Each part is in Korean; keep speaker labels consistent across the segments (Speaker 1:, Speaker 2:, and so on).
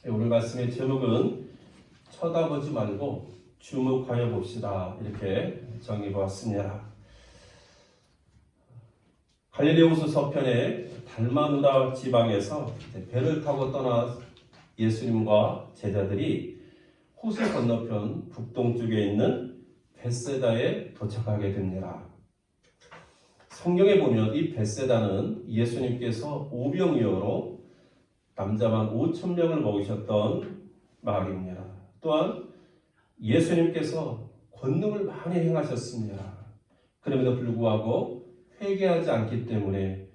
Speaker 1: 오늘 말씀의 제목은 쳐다보지 말고 주목하여 봅시다. 이렇게 정해 보았습니다. 갈릴리 호수 서편의 달마누다 지방에서 배를 타고 떠나 예수님과 제자들이 호수 건너편 북동쪽에 있는 벳세다에 도착하게 됩니다. 성경에 보면 이 벳세다는 예수님께서 오병이어로 남자만 5,000명을 먹이셨던 마을입니다. 또한 예수님께서 권능을 많이 행하셨습니다. 그럼에도 불구하고 회개하지 않기 때문에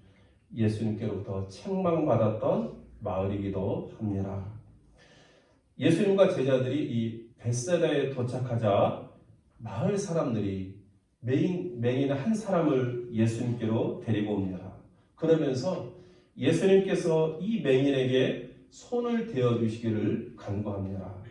Speaker 1: 예수님께로부터 책망받았던 마을이기도 합니다. 예수님과 제자들이 이 벳세다에 도착하자 마을 사람들이 맹인 한 사람을 예수님께로 데리고 옵니다. 그러면서 예수님께서 이 맹인에게 손을 대어주시기를 간구합니다.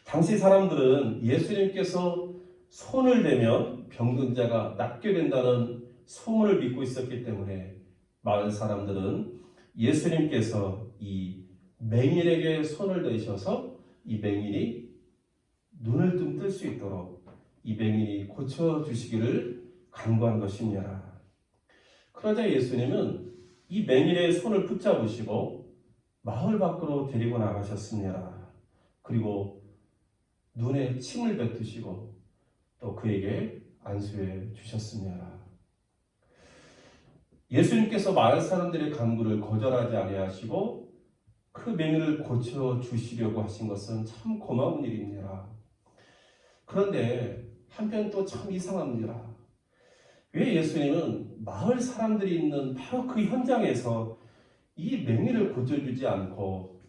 Speaker 1: 당시 사람들은 예수님께서 손을 대면 병든 자가 낫게 된다는 소문을 믿고 있었기 때문에 마을 사람들은 예수님께서 이 맹인에게 손을 대셔서 이 맹인이 눈을 좀 뜰 수 있도록 이 맹인이 고쳐주시기를 간구한 것입니다. 그러자 예수님은 이 맹인의 손을 붙잡으시고 마을 밖으로 데리고 나가셨습니다. 그리고 눈에 침을 뱉으시고 또 그에게 안수해 주셨습니다. 예수님께서 마을 사람들의 간구를 거절하지 아니하시고 그 맹인을 고쳐주시려고 하신 것은 참 고마운 일입니다. 그런데 한편 또 참 이상합니다. 왜 예수님은 마을 사람들이 있는 바로 그 현장에서 이 맹인을 고쳐주지 않고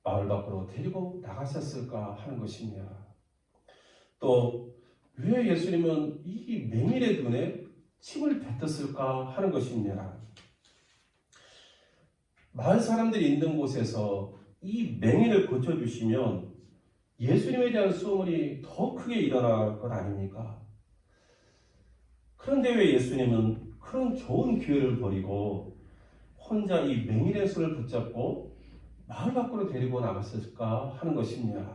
Speaker 1: 마을 밖으로 데리고 나가셨을까 하는 것입니다. 또 왜 예수님은 이 맹인의 눈에 침을 뱉었을까 하는 것입니다. 마을 사람들이 있는 곳에서 이 맹인을 고쳐주시면 예수님에 대한 소문이 더 크게 일어날 것 아닙니까? 그런데 왜 예수님은 그런 좋은 기회를 버리고 혼자 이 맹인의 손을 붙잡고 마을 밖으로 데리고 나갔을까 하는 것입니다.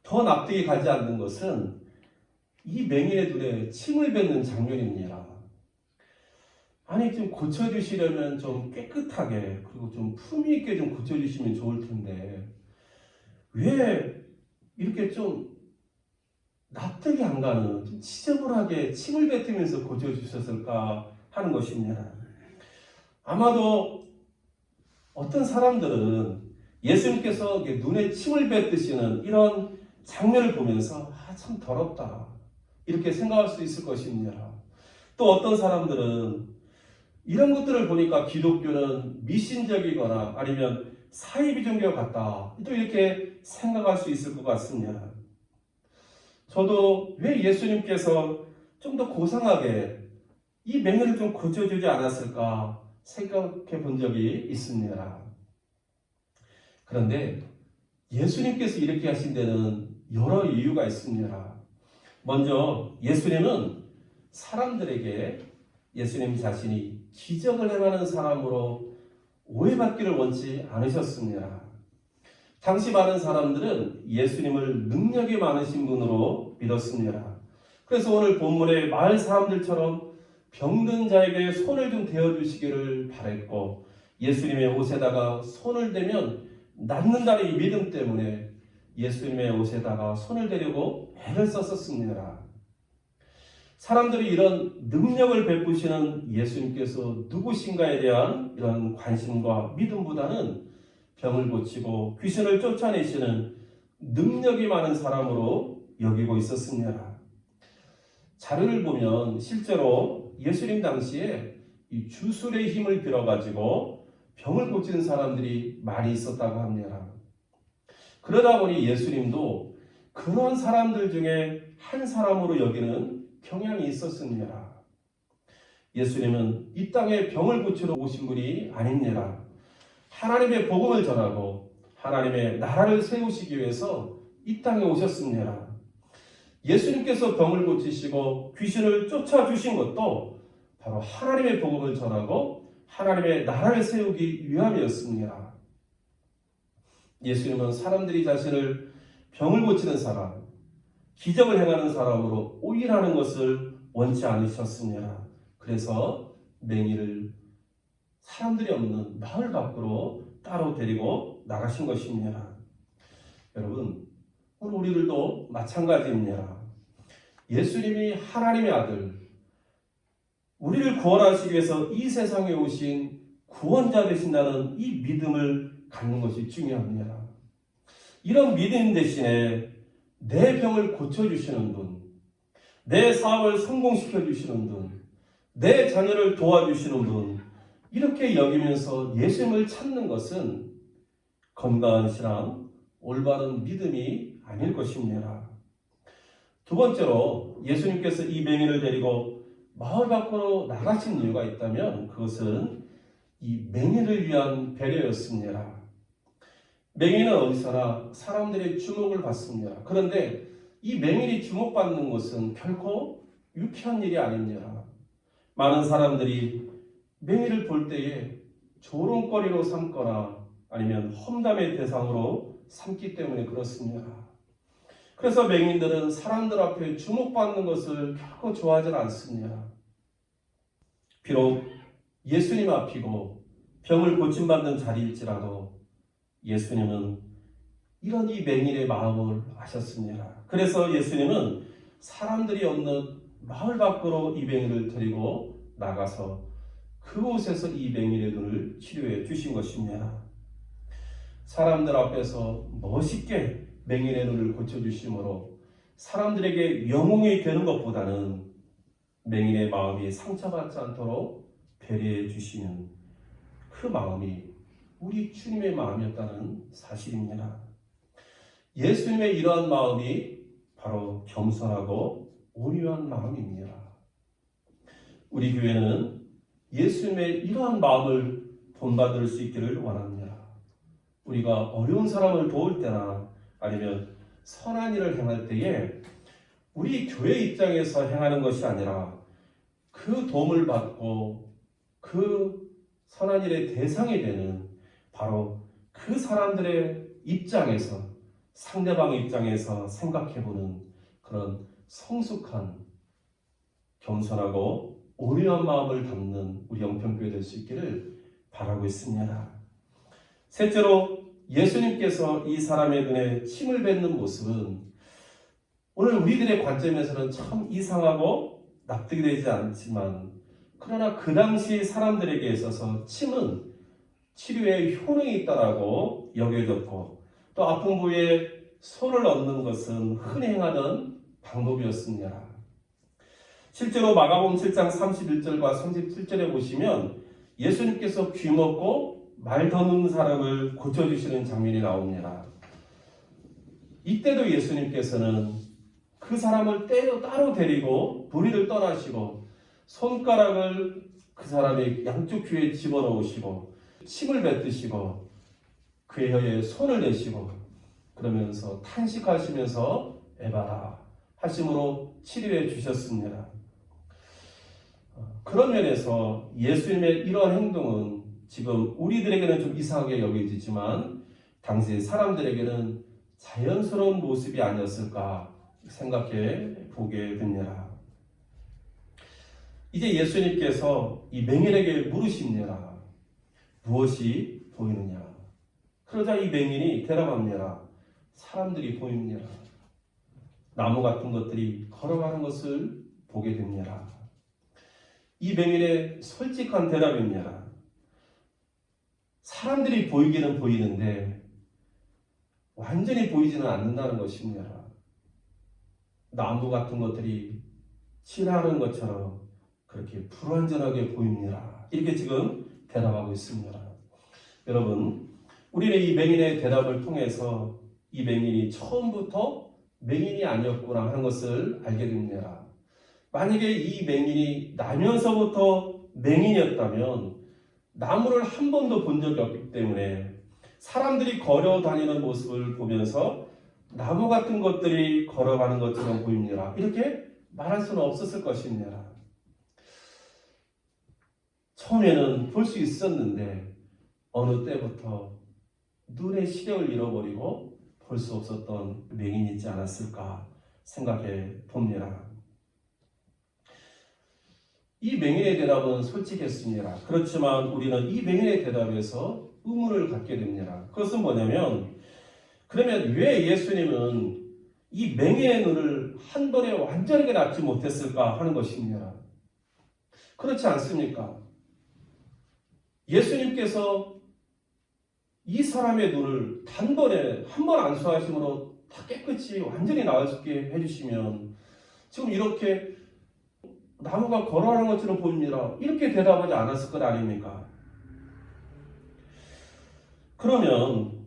Speaker 1: 더 납득이 가지 않는 것은 이 맹인의 눈에 침을 뱉는 장면입니다. 아니 좀 고쳐주시려면 좀 깨끗하게 그리고 좀 품위 있게 좀 고쳐주시면 좋을 텐데 왜 이렇게 좀 납득이 안 가는 좀 지저분하게 침을 뱉으면서 고쳐주셨을까 하는 것입니다. 아마도 어떤 사람들은 예수님께서 눈에 침을 뱉으시는 이런 장면을 보면서 참 더럽다 이렇게 생각할 수 있을 것입니다. 또 어떤 사람들은 이런 것들을 보니까 기독교는 미신적이거나 아니면 사이비종교 같다 또 이렇게 생각할 수 있을 것 같습니다. 저도 왜 예수님께서 좀 더 고상하게 이 맹인을 좀 고쳐주지 않았을까 생각해 본 적이 있습니다. 그런데 예수님께서 이렇게 하신 데는 여러 이유가 있습니다. 먼저 예수님은 사람들에게 예수님 자신이 기적을 행하는 사람으로 오해받기를 원치 않으셨습니다. 당시 많은 사람들은 예수님을 능력이 많으신 분으로 믿었습니다. 그래서 오늘 본문의 마을 사람들처럼 병든 자에게 손을 좀 대어주시기를 바랬고 예수님의 옷에다가 손을 대면 낫는다는 이 믿음 때문에 예수님의 옷에다가 손을 대려고 애를 썼었습니다. 사람들이 이런 능력을 베푸시는 예수님께서 누구신가에 대한 이런 관심과 믿음보다는 병을 고치고 귀신을 쫓아내시는 능력이 많은 사람으로 여기고 있었습니다. 자료를 보면 실제로 예수님 당시에 이 주술의 힘을 빌어가지고 병을 고치는 사람들이 많이 있었다고 합니다. 그러다 보니 예수님도 그런 사람들 중에 한 사람으로 여기는 경향이 있었습니다. 예수님은 이 땅에 병을 고치러 오신 분이 아닙니다. 하나님의 복음을 전하고 하나님의 나라를 세우시기 위해서 이 땅에 오셨습니다. 예수님께서 병을 고치시고 귀신을 쫓아주신 것도 바로 하나님의 복음을 전하고 하나님의 나라를 세우기 위함이었습니다. 예수님은 사람들이 자신을 병을 고치는 사람, 기적을 행하는 사람으로 오일하는 것을 원치 않으셨습니다. 그래서 맹인을 사람들이 없는 마을 밖으로 따로 데리고 나가신 것입니다. 여러분, 오늘 우리들도 마찬가지입니다. 예수님이 하나님의 아들, 우리를 구원하시기 위해서 이 세상에 오신 구원자 되신다는 이 믿음을 갖는 것이 중요합니다. 이런 믿음 대신에 내 병을 고쳐주시는 분, 내 사업을 성공시켜주시는 분, 내 자녀를 도와주시는 분, 이렇게 여기면서 예수님을 찾는 것은 건강한 신앙, 올바른 믿음이 아닐 것입니다. 두 번째로 예수님께서 이 맹인을 데리고 마을 밖으로 나가신 이유가 있다면 그것은 이 맹인을 위한 배려였습니다. 맹인은 어디서나 사람들의 주목을 받습니다. 그런데 이 맹인이 주목받는 것은 결코 유쾌한 일이 아닙니다. 많은 사람들이 맹인을 볼 때에 조롱거리로 삼거나 아니면 험담의 대상으로 삼기 때문에 그렇습니다. 그래서 맹인들은 사람들 앞에 주목받는 것을 결코 좋아하지 않습니다. 비록 예수님 앞이고 병을 고침받는 자리일지라도 예수님은 이런 이 맹인의 마음을 아셨습니다. 그래서 예수님은 사람들이 없는 마을 밖으로 이 맹인을 데리고 나가서 그곳에서 이 맹인의 눈을 치료해 주신 것입니다. 사람들 앞에서 멋있게 맹인의 눈을 고쳐주심으로 사람들에게 영웅이 되는 것보다는 맹인의 마음이 상처받지 않도록 배려해 주시는 그 마음이 우리 주님의 마음이었다는 사실입니다. 예수님의 이러한 마음이 바로 겸손하고 온유한 마음입니다. 우리 교회는 예수님의 이러한 마음을 본받을 수 있기를 원합니다. 우리가 어려운 사람을 도울 때나 아니면 선한 일을 행할 때에 우리 교회 입장에서 행하는 것이 아니라 그 도움을 받고 그 선한 일의 대상이 되는 바로 그 사람들의 입장에서 상대방의 입장에서 생각해보는 그런 성숙한 겸손하고 온유한 마음을 담는 우리 영평교회 될 수 있기를 바라고 있습니다. 셋째로 예수님께서 이 사람의 눈에 침을 뱉는 모습은 오늘 우리들의 관점에서는 참 이상하고 납득이 되지 않지만 그러나 그 당시 사람들에게 있어서 침은 치료에 효능이 있다라고 여겨졌고 또 아픈 부위에 손을 얹는 것은 흔히 행하던 방법이었습니다. 실제로 마가복음 7장 31절과 37절에 보시면 예수님께서 귀먹고 말 더는 사람을 고쳐주시는 장면이 나옵니다. 이때도 예수님께서는 그 사람을 따로 데리고 무리를 떠나시고 손가락을 그 사람의 양쪽 귀에 집어넣으시고 침을 뱉으시고 그의 혀에 손을 내시고 그러면서 탄식하시면서 에바라 하심으로 치료해 주셨습니다. 그런 면에서 예수님의 이런 행동은 지금 우리들에게는 좀 이상하게 여겨지지만 당시 사람들에게는 자연스러운 모습이 아니었을까 생각해 보게 됩니다. 이제 예수님께서 이 맹인에게 물으십니다. 무엇이 보이느냐? 그러자 이 맹인이 대답합니다. 사람들이 보입니다. 나무 같은 것들이 걸어가는 것을 보게 됩니다. 이 맹인의 솔직한 대답입니다. 사람들이 보이기는 보이는데 완전히 보이지는 않는다는 것입니다. 나무 같은 것들이 지나가는 것처럼 그렇게 불완전하게 보입니다. 이렇게 지금 대답하고 있습니다. 여러분, 우리는 이 맹인의 대답을 통해서 이 맹인이 처음부터 맹인이 아니었구나 하는 것을 알게 됩니다. 만약에 이 맹인이 나면서부터 맹인이었다면 나무를 한 번도 본 적이 없기 때문에 사람들이 걸어 다니는 모습을 보면서 나무 같은 것들이 걸어가는 것처럼 보입니다. 이렇게 말할 수는 없었을 것입니다. 처음에는 볼 수 있었는데 어느 때부터 눈의 시력을 잃어버리고 볼 수 없었던 맹인이 있지 않았을까 생각해 봅니다. 이 맹인의 대답은 솔직했습니다. 그렇지만 우리는 이 맹인의 대답에서 의문을 갖게 됩니다. 그것은 뭐냐면, 그러면 왜 예수님은 이 맹인의 눈을 한 번에 완전하게 낫지 못했을까 하는 것입니다. 그렇지 않습니까? 예수님께서 이 사람의 눈을 단번에 한 번 안수하심으로 다 깨끗이 완전히 나아지게 해주시면 지금 이렇게 나무가 걸어가는 것처럼 보입니다. 이렇게 대답하지 않았을 것 아닙니까? 그러면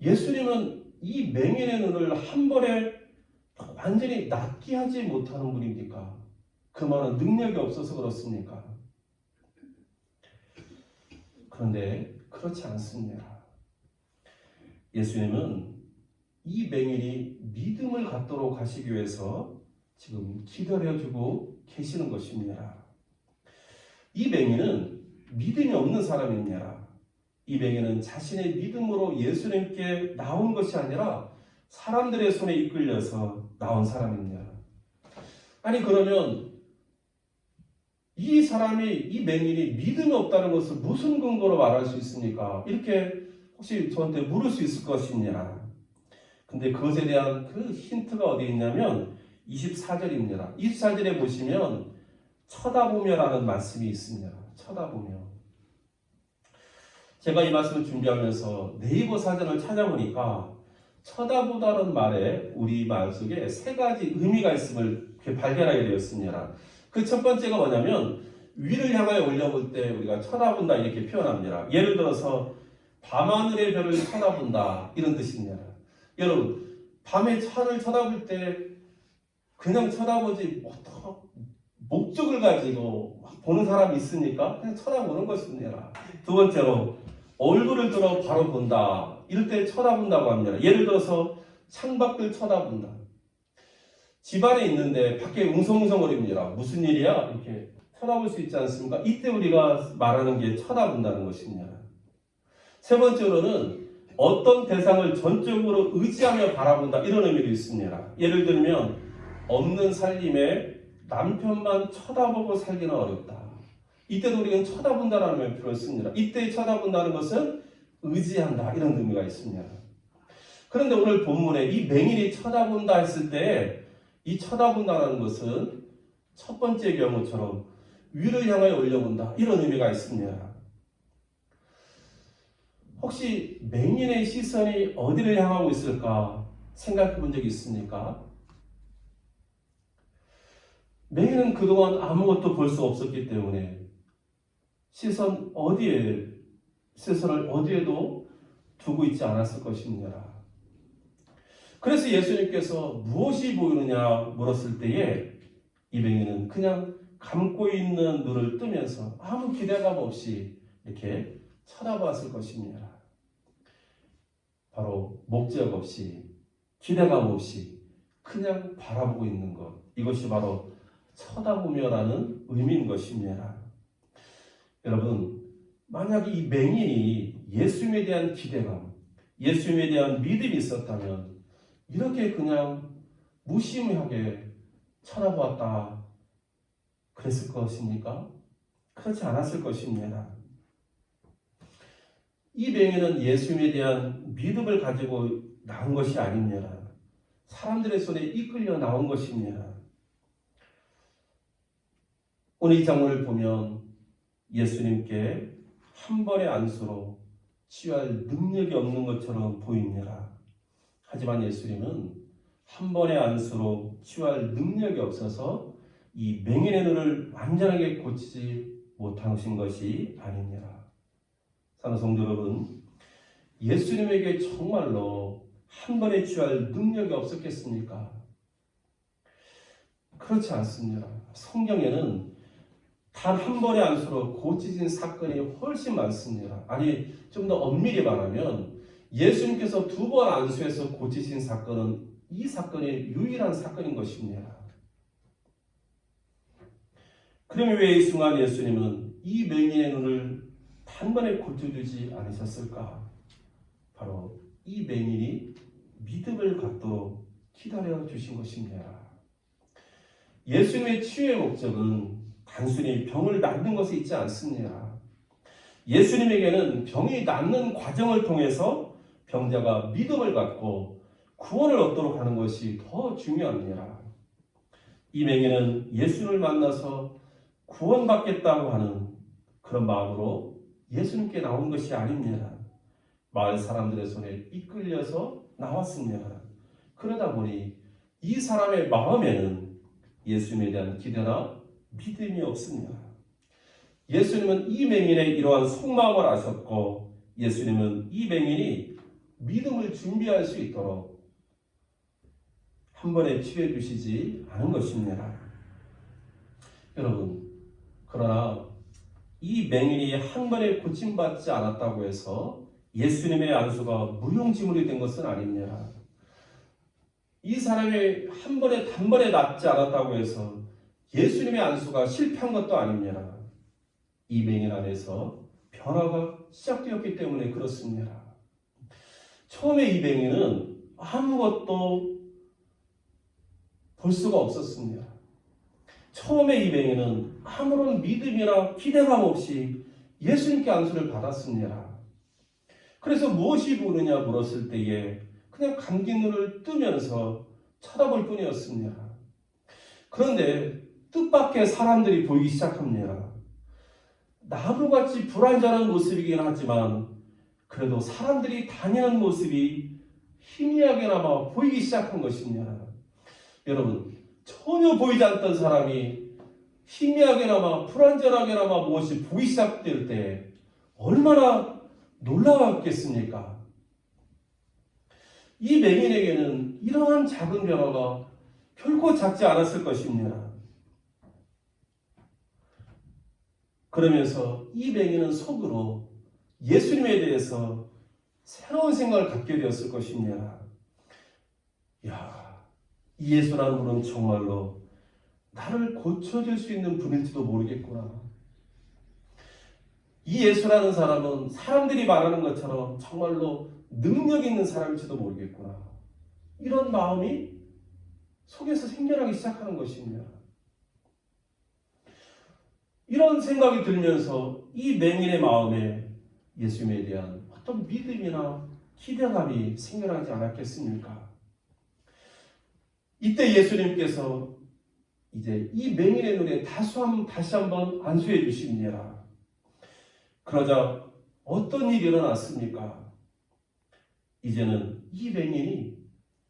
Speaker 1: 예수님은 이 맹인의 눈을 한 번에 완전히 낫게 하지 못하는 분입니까? 그 말은 능력이 없어서 그렇습니까? 그런데 그렇지 않습니다. 예수님은 이 맹인이 믿음을 갖도록 하시기 위해서 지금 기도를 해주고 계시는 것입니다. 이 맹인은 믿음이 없는 사람입니다. 이 맹인은 자신의 믿음으로 예수님께 나온 것이 아니라 사람들의 손에 이끌려서 나온 사람입니다. 아니 그러면 이 사람이, 이 맹인이 믿음이 없다는 것을 무슨 근거로 말할 수 있습니까? 이렇게 혹시 저한테 물을 수 있을 것입니다. 근데 그것에 대한 그 힌트가 어디 있냐면 24절입니다. 24절에 보시면 쳐다보며라는 말씀이 있습니다. 쳐다보며. 제가 이 말씀을 준비하면서 네이버 사전을 찾아보니까 쳐다보다는 말에 우리말 속에 세 가지 의미가 있음을 발견하게 되었습니다. 그 첫 번째가 뭐냐면 위를 향하여 올려볼 때 우리가 쳐다본다 이렇게 표현합니다. 예를 들어서 밤하늘의 별을 쳐다본다 이런 뜻입니다. 여러분 밤에 하늘을 쳐다볼 때 그냥 쳐다보지 어떤 목적을 가지고 보는 사람이 있습니까? 그냥 쳐다보는 것입니다. 두 번째로 얼굴을 들어 바로 본다. 이럴 때 쳐다본다고 합니다. 예를 들어서 창밖을 쳐다본다. 집안에 있는데 밖에 웅성웅성거립니다. 무슨 일이야? 이렇게 쳐다볼 수 있지 않습니까? 이때 우리가 말하는 게 쳐다본다는 것입니다. 세 번째로는 어떤 대상을 전적으로 의지하며 바라본다. 이런 의미도 있습니다. 예를 들면 없는 살림에 남편만 쳐다보고 살기는 어렵다. 이때도 우리는 쳐다본다라는 표현을 씁니다. 이때 쳐다본다는 것은 의지한다. 이런 의미가 있습니다. 그런데 오늘 본문에 이 맹인이 쳐다본다 했을 때 이 쳐다본다는 것은 첫 번째 경우처럼 위를 향하여 올려본다. 이런 의미가 있습니다. 혹시 맹인의 시선이 어디를 향하고 있을까 생각해 본 적이 있습니까? 맹인은 그동안 아무것도 볼 수 없었기 때문에 시선을 어디에도 두고 있지 않았을 것입니다. 그래서 예수님께서 무엇이 보이느냐 물었을 때에 이 맹인은 그냥 감고 있는 눈을 뜨면서 아무 기대감 없이 이렇게 쳐다봤을 것입니다. 바로 목적 없이 기대감 없이 그냥 바라보고 있는 것, 이것이 바로 쳐다보며라는 의미인 것입니다. 여러분, 만약에 이 맹인이 예수님에 대한 기대감, 예수님에 대한 믿음이 있었다면 이렇게 그냥 무심하게 쳐다보았다 그랬을 것입니까? 그렇지 않았을 것입니다. 이 맹인은 예수님에 대한 믿음을 가지고 나온 것이 아닙니다. 사람들의 손에 이끌려 나온 것입니다. 오늘 이 장면을 보면 예수님께 한 번의 안수로 치유할 능력이 없는 것처럼 보입니다. 하지만 예수님은 한 번의 안수로 치유할 능력이 없어서 이 맹인의 눈을 완전하게 고치지 못하신 것이 아닙니다. 사랑하는 성도 여러분, 예수님에게 정말로 한 번에 치유할 능력이 없었겠습니까? 그렇지 않습니다. 성경에는 단 한 번의 안수로 고치신 사건이 훨씬 많습니다. 아니, 좀 더 엄밀히 말하면 예수님께서 두 번 안수해서 고치신 사건은 이 사건이 유일한 사건인 것입니다. 그러면 왜 이 순간 예수님은 이 맹인의 눈을 단번에 고쳐주지 않으셨을까? 바로 이 맹인이 믿음을 갖도록 기다려 주신 것입니다. 예수님의 치유의 목적은 단순히 병을 낫는 것에 있지 않습니다. 예수님에게는 병이 낫는 과정을 통해서 병자가 믿음을 갖고 구원을 얻도록 하는 것이 더 중요합니다. 이 맹인은 예수님을 만나서 구원받겠다고 하는 그런 마음으로 예수님께 나온 것이 아닙니다. 마을 사람들의 손에 이끌려서 나왔습니다. 그러다 보니 이 사람의 마음에는 예수님에 대한 기대나 믿음이 없습니다. 예수님은 이 맹인의 이러한 속마음을 아셨고 예수님은 이 맹인이 믿음을 준비할 수 있도록 한 번에 치유해 주시지 않은 것입니다. 여러분, 그러나 이 맹인이 한 번에 고침받지 않았다고 해서 예수님의 안수가 무용지물이 된 것은 아닙니다. 이 사람이 한 번에 단번에 낫지 않았다고 해서 예수님의 안수가 실패한 것도 아닙니다. 이 맹인 안에서 변화가 시작되었기 때문에 그렇습니다. 처음에 이 맹인은 아무것도 볼 수가 없었습니다. 처음에 이 맹인은 아무런 믿음이나 기대감 없이 예수님께 안수를 받았습니다. 그래서 무엇이 보느냐 물었을 때에 그냥 감긴 눈을 뜨면서 쳐다볼 뿐이었습니다. 그런데 뜻밖의 사람들이 보이기 시작합니다. 나무같이 불완전한 모습이긴 하지만 그래도 사람들이 다니는 모습이 희미하게나마 보이기 시작한 것입니다. 여러분, 전혀 보이지 않던 사람이 희미하게나마 불완전하게나마 무엇이 보이기 시작될 때 얼마나 놀라웠겠습니까? 이 맹인에게는 이러한 작은 변화가 결코 작지 않았을 것입니다. 그러면서 이 맹인은 속으로 예수님에 대해서 새로운 생각을 갖게 되었을 것입니다. 이 예수라는 분은 정말로 나를 고쳐줄 수 있는 분일지도 모르겠구나. 이 예수라는 사람은 사람들이 말하는 것처럼 정말로 능력 있는 사람일지도 모르겠구나. 이런 마음이 속에서 생겨나기 시작하는 것입니다. 이런 생각이 들면서 이 맹인의 마음에 예수님에 대한 어떤 믿음이나 기대감이 생겨나지 않았겠습니까? 이때 예수님께서 이제 이 맹인의 눈에 다시 한번 안수해 주십니다. 그러자 어떤 일이 일어났습니까? 이제는 이 맹인이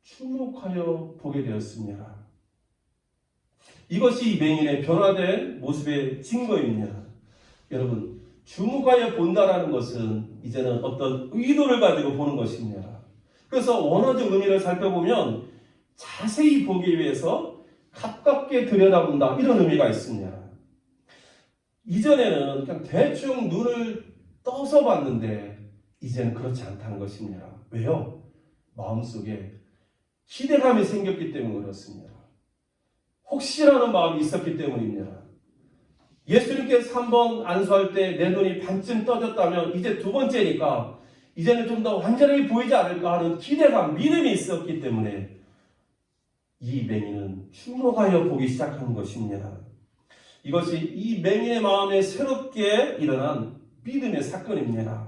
Speaker 1: 주목하여 보게 되었습니다. 이것이 이 맹인의 변화된 모습의 증거입니다. 여러분, 주목하여 본다라는 것은 이제는 어떤 의도를 가지고 보는 것입니다. 그래서 원어적 의미를 살펴보면 자세히 보기 위해서 가깝게 들여다본다, 이런 의미가 있습니다. 이전에는 그냥 대충 눈을 떠서 봤는데 이제는 그렇지 않다는 것입니다. 왜요? 마음속에 기대감이 생겼기 때문에 그렇습니다. 혹시라는 마음이 있었기 때문입니다. 예수님께서 한번 안수할 때 내 눈이 반쯤 떠졌다면 이제 두 번째니까 이제는 좀 더 완전히 보이지 않을까 하는 기대감, 믿음이 있었기 때문에 이 맹인은 주목하여 보기 시작하는 것입니다. 이것이 이 맹인의 마음에 새롭게 일어난 믿음의 사건입니다.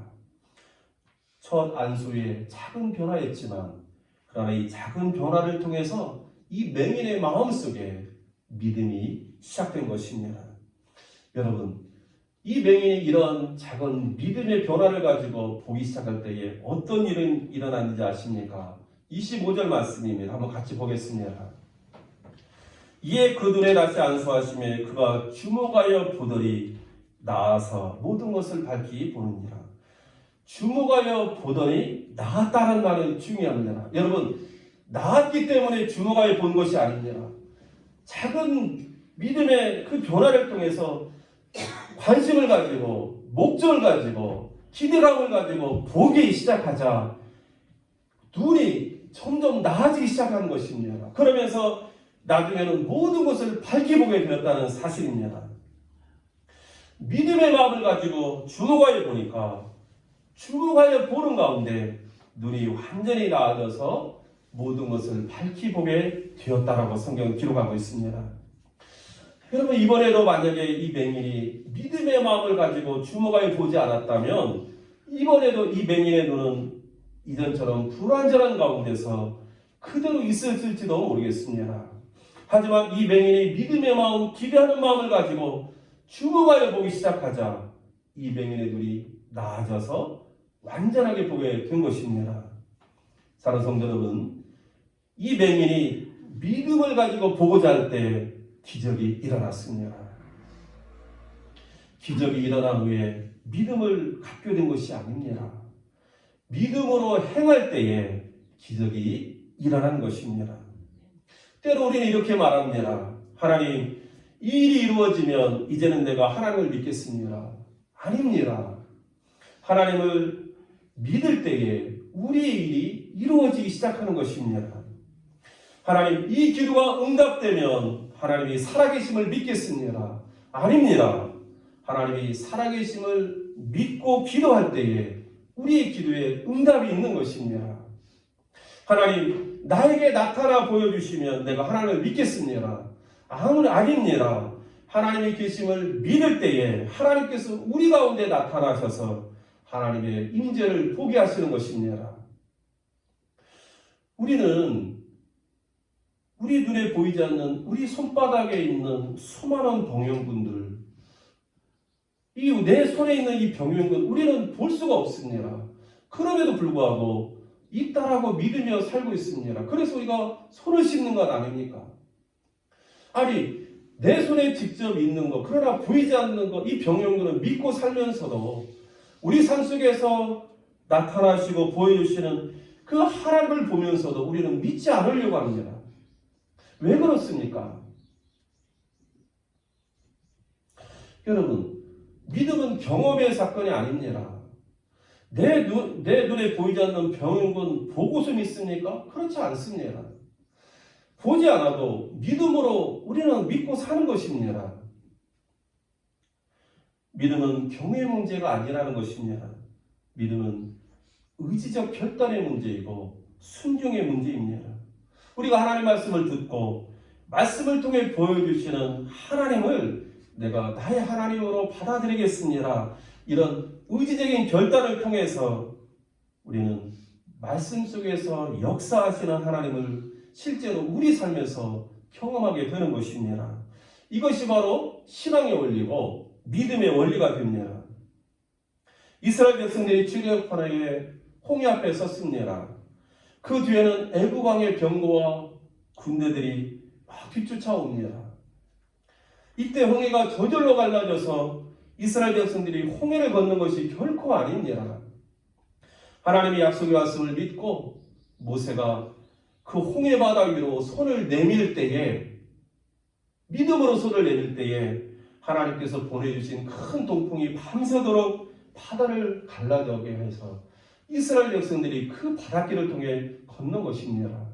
Speaker 1: 첫 안수의 작은 변화였지만 그러나 이 작은 변화를 통해서 이 맹인의 마음속에 믿음이 시작된 것입니다. 여러분, 이 맹인이 이런 작은 믿음의 변화를 가지고 보기 시작할 때에 어떤 일이 일어났는지 아십니까? 25절 말씀입니다. 한번 같이 보겠습니다. 이에 그 눈에 다시 안수하심에 그가 주목하여 보더니 나아서 모든 것을 밝히 보느니라. 주목하여 보더니 나았다는 말은 중요합니다. 여러분, 나았기 때문에 주목하여 본 것이 아닙니다. 작은 믿음의 그 변화를 통해서 관심을 가지고 목적을 가지고 기대감을 가지고 보기 시작하자 눈이 점점 나아지기 시작하는 것입니다. 그러면서 나중에는 모든 것을 밝히 보게 되었다는 사실입니다. 믿음의 마음을 가지고 주목하여 보니까 주목하여 보는 가운데 눈이 완전히 나아져서 모든 것을 밝히 보게 되었다라고 성경은 기록하고 있습니다. 여러분, 이번에도 만약에 이 맹인이 믿음의 마음을 가지고 주목하여 보지 않았다면 이번에도 이 맹인의 눈은 이전처럼 불완전한 가운데서 그대로 있었을지도 모르겠습니다. 하지만 이 맹인이 믿음의 마음, 기대하는 마음을 가지고 주목하여 보기 시작하자 이 맹인의 눈이 나아져서 완전하게 보게 된 것입니다. 사랑하는 성도 여러분, 이 맹인이 믿음을 가지고 보고자 할 때 기적이 일어났습니다. 기적이 일어난 후에 믿음을 갖게 된 것이 아닙니다. 믿음으로 행할 때에 기적이 일어난 것입니다. 때로 우리는 이렇게 말합니다. 하나님, 이 일이 이루어지면 이제는 내가 하나님을 믿겠습니다. 아닙니다. 하나님을 믿을 때에 우리의 일이 이루어지기 시작하는 것입니다. 하나님, 이 기도가 응답되면 하나님이 살아계심을 믿겠습니다. 아닙니다. 하나님이 살아계심을 믿고 기도할 때에 우리의 기도에 응답이 있는 것입니다. 하나님, 나에게 나타나 보여주시면 내가 하나님을 믿겠습니다. 아닙니다. 하나님의 계심을 믿을 때에 하나님께서 우리 가운데 나타나셔서 하나님의 임재를 보게 하시는 것입니다. 우리는 우리 눈에 보이지 않는 우리 손바닥에 있는 수많은 병용군들, 이 내 손에 있는 이 병용군 우리는 볼 수가 없습니다. 그럼에도 불구하고 있다라고 믿으며 살고 있습니다. 그래서 우리가 손을 씻는 것 아닙니까? 아니, 내 손에 직접 있는 것, 그러나 보이지 않는 것, 이 병용군을 믿고 살면서도 우리 삶 속에서 나타나시고 보여주시는 그 하나님을 보면서도 우리는 믿지 않으려고 합니다. 왜 그렇습니까? 여러분, 믿음은 경험의 사건이 아닙니다. 내 눈에 보이지 않는 병용군 보고서 믿습니까? 그렇지 않습니다. 보지 않아도 믿음으로 우리는 믿고 사는 것입니다. 믿음은 경우의 문제가 아니라는 것입니다. 믿음은 의지적 결단의 문제이고 순종의 문제입니다. 우리가 하나님 말씀을 듣고 말씀을 통해 보여주시는 하나님을 내가 나의 하나님으로 받아들이겠습니다. 이런 의지적인 결단을 통해서 우리는 말씀 속에서 역사하시는 하나님을 실제로 우리 삶에서 경험하게 되는 것입니다. 이것이 바로 신앙의 원리고 믿음의 원리가 됩니다. 이스라엘 백성들이 출애굽하기에 홍해 앞에 섰습니다. 그 뒤에는 애굽 왕의 병거와 군대들이 막 뒤쫓아옵니다. 이때 홍해가 저절로 갈라져서 이스라엘 백성들이 홍해를 걷는 것이 결코 아닙니다. 하나님의 약속의 말씀을 믿고 모세가 그 홍해 바다 위로 손을 내밀 때에, 믿음으로 손을 내밀 때에 하나님께서 보내주신 큰 동풍이 밤새도록 바다를 갈라져게 해서 이스라엘 백성들이 그 바닷길을 통해 걷는 것입니다.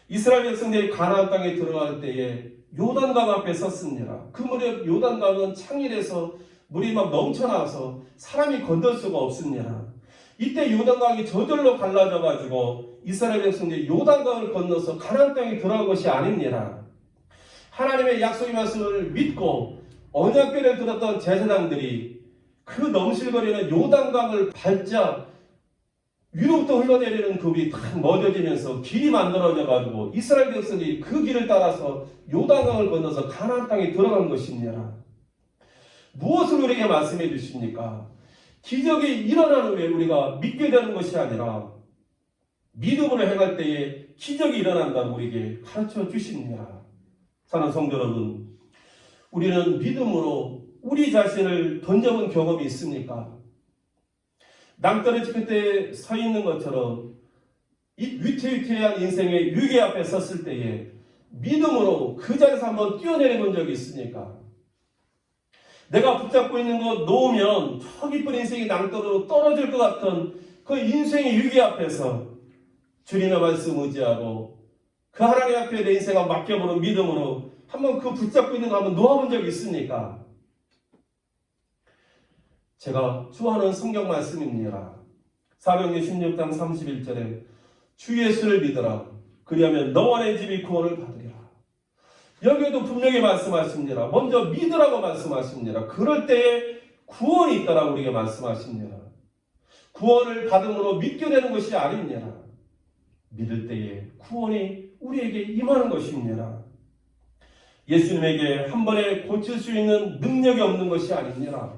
Speaker 1: 이스라엘 백성들이 가나안 땅에 들어갈 때에 요단강 앞에 섰습니다. 그 무렵 요단강은 창일해서 물이 막 넘쳐나서 사람이 건널 수가 없습니다. 이때 요단강이 저절로 갈라져 가지고 이스라엘 백성들이 요단강을 건너서 가나안 땅에 들어간 것이 아닙니다. 하나님의 약속의 말씀을 믿고 언약궤를 들었던 제사장들이 그 넘실거리는 요단강을 밟자 위로부터 흘러내리는 그 물이 탁 멎어지면서 길이 만들어져 가지고 이스라엘 백성들이 그 길을 따라서 요단강을 건너서 가나안 땅에 들어간 것입니다. 무엇을 우리에게 말씀해 주십니까? 기적이 일어난 후에 우리가 믿게 되는 것이 아니라 믿음으로 행할 때에 기적이 일어난다고 우리에게 가르쳐 주십니다. 사랑하는 성도 여러분, 우리는 믿음으로 우리 자신을 던져본 경험이 있습니까? 낭떠러지 끝에 서 있는 것처럼 이 위태위태한 인생의 위기 앞에 섰을 때에 믿음으로 그 자리에서 한번 뛰어내려 본 적이 있습니까? 내가 붙잡고 있는 것 놓으면 저 깊은 인생이 낭떠러지로 떨어질 것 같은 그 인생의 위기 앞에서 주님의 말씀 의지하고 그 하나님 앞에 내 인생을 맡겨보는 믿음으로 한번 그 붙잡고 있는 거 한번 놓아본 적이 있습니까? 제가 좋아하는 성경 말씀입니다. 사도행전 16장 31절에 주 예수를 믿어라. 그리하면 너와 내 집이 구원을 받으리라. 여기에도 분명히 말씀하십니다. 먼저 믿으라고 말씀하십니다. 그럴 때에 구원이 있다라고 우리에게 말씀하십니다. 구원을 받음으로 믿게 되는 것이 아닙니다. 믿을 때에 구원이 우리에게 임하는 것입니다. 예수님에게 한 번에 고칠 수 있는 능력이 없는 것이 아닙니다.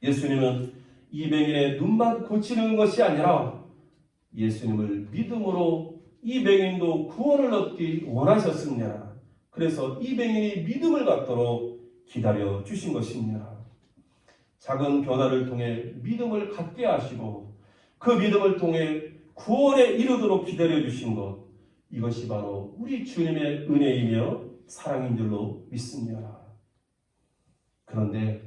Speaker 1: 예수님은 이 맹인의 눈만 고치는 것이 아니라 예수님을 믿음으로 이 맹인도 구원을 얻기 원하셨습니다. 그래서 이 맹인이 믿음을 갖도록 기다려 주신 것입니다. 작은 변화를 통해 믿음을 갖게 하시고 그 믿음을 통해 구원에 이르도록 기다려 주신 것, 이것이 바로 우리 주님의 은혜이며 사랑인 줄로 믿습니다. 그런데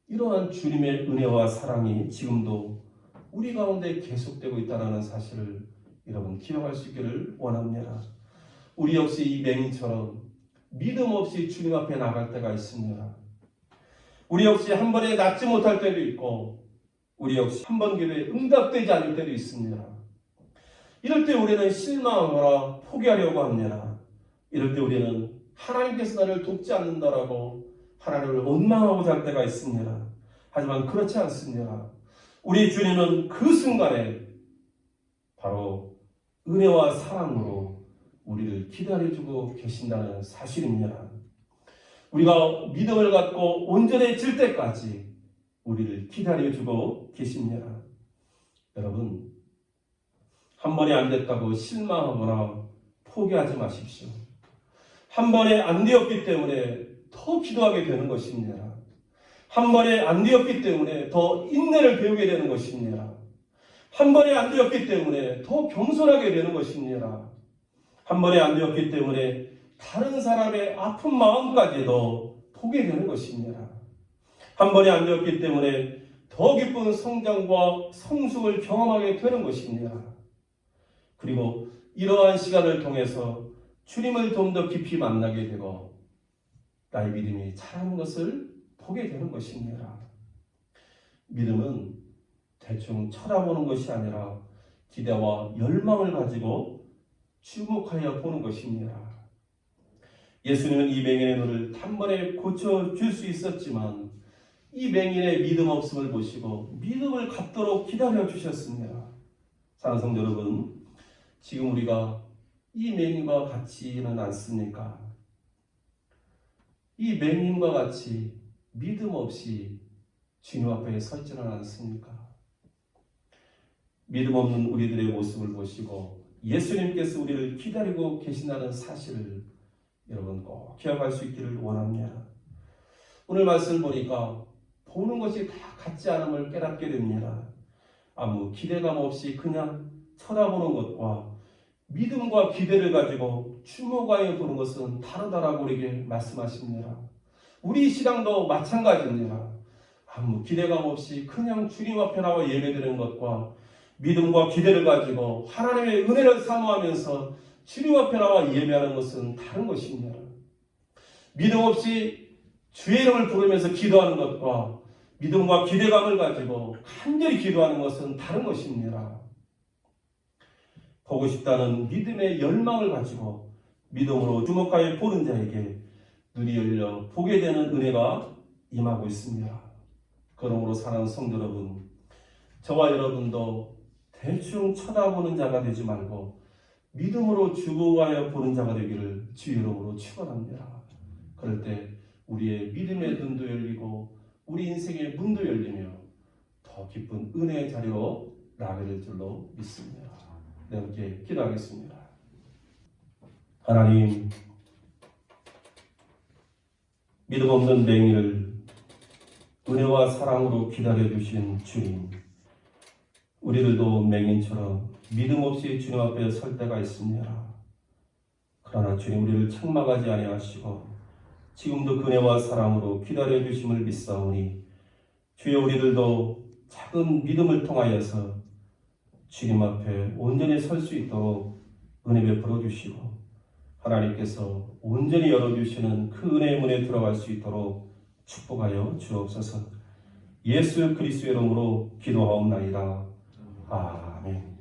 Speaker 1: 이러한 주님의 은혜와 사랑이 지금도 우리 가운데 계속되고 있다는 사실을 여러분 기억할 수 있기를 원합니다. 우리 역시 이 맹인처럼 믿음 없이 주님 앞에 나갈 때가 있습니다. 우리 역시 한 번에 낫지 못할 때도 있고 우리 역시 한 번 기도에 응답되지 않을 때도 있습니다. 이럴 때 우리는 실망하거나 포기하려고 합니다. 이럴 때 우리는 하나님께서 나를 돕지 않는다라고 하나님을 원망하고 잘 때가 있습니다. 하지만 그렇지 않습니다. 우리 주님은 그 순간에 바로 은혜와 사랑으로 우리를 기다려주고 계신다는 사실입니다. 우리가 믿음을 갖고 온전해질 때까지 우리를 기다려주고 계십니다. 여러분, 한 번에 안 됐다고 실망하거나 포기하지 마십시오. 한 번에 안 되었기 때문에 더 기도하게 되는 것입니다. 한 번에 안 되었기 때문에 더 인내를 배우게 되는 것입니다. 한 번에 안 되었기 때문에 더 겸손하게 되는 것입니다. 한 번에 안 되었기 때문에 다른 사람의 아픈 마음까지도 보게 되는 것입니다. 한 번에 안 되었기 때문에 더 깊은 성장과 성숙을 경험하게 되는 것입니다. 그리고 이러한 시간을 통해서 주님을 좀 더 깊이 만나게 되고 나의 믿음이 자라는 것을 보게 되는 것입니다. 믿음은 대충 쳐다보는 것이 아니라 기대와 열망을 가지고 주목하여 보는 것입니다. 예수님은 이 맹인의 눈을 단번에 고쳐줄 수 있었지만 이 맹인의 믿음 없음을 보시고 믿음을 갖도록 기다려 주셨습니다. 사랑하는 성도 여러분, 지금 우리가 이 맹인과 같지는 않습니까? 이 맹인과 같이 믿음 없이 주님 앞에 서지는 않습니까? 믿음 없는 우리들의 모습을 보시고 예수님께서 우리를 기다리고 계신다는 사실을 여러분 꼭 기억할 수 있기를 원합니다. 오늘 말씀을 보니까 보는 것이 다 같지 않음을 깨닫게 됩니다. 아무 기대감 없이 그냥 쳐다보는 것과 믿음과 기대를 가지고 주목하여 보는 것은 다르다라고 우리에게 말씀하십니다. 우리 신앙도 마찬가지입니다. 아무 기대감 없이 그냥 주님 앞에 나와 예배드리는 것과 믿음과 기대를 가지고 하나님의 은혜를 사모하면서 주님 앞에 나와 예배하는 것은 다른 것입니다. 믿음 없이 주의 이름을 부르면서 기도하는 것과 믿음과 기대감을 가지고 간절히 기도하는 것은 다른 것입니다. 보고 싶다는 믿음의 열망을 가지고 믿음으로 주목하여 보는 자에게 눈이 열려 보게 되는 은혜가 임하고 있습니다. 그러므로 사랑하는 성도 여러분, 저와 여러분도 대충 쳐다보는 자가 되지 말고 믿음으로 주목하여 보는 자가 되기를 주의 이름으로 축원합니다. 그럴 때 우리의 믿음의 눈도 열리고 우리 인생의 문도 열리며 더 깊은 은혜의 자리로 나가게 될 줄로 믿습니다. 네, 함께 기도하겠습니다. 하나님, 믿음 없는 맹인을 은혜와 사랑으로 기다려주신 주님, 우리들도 맹인처럼 믿음 없이 주님 앞에 설 때가 있습니다. 그러나 주님, 우리를 책망하지 아니하시고 지금도 은혜와 사랑으로 기다려주심을 믿사오니 주여, 우리들도 작은 믿음을 통하여서 주님 앞에 온전히 설 수 있도록 은혜 베풀어 주시고 하나님께서 온전히 열어주시는 그 은혜의 문에 들어갈 수 있도록 축복하여 주옵소서. 예수 그리스도의 이름으로 기도하옵나이다. 아멘.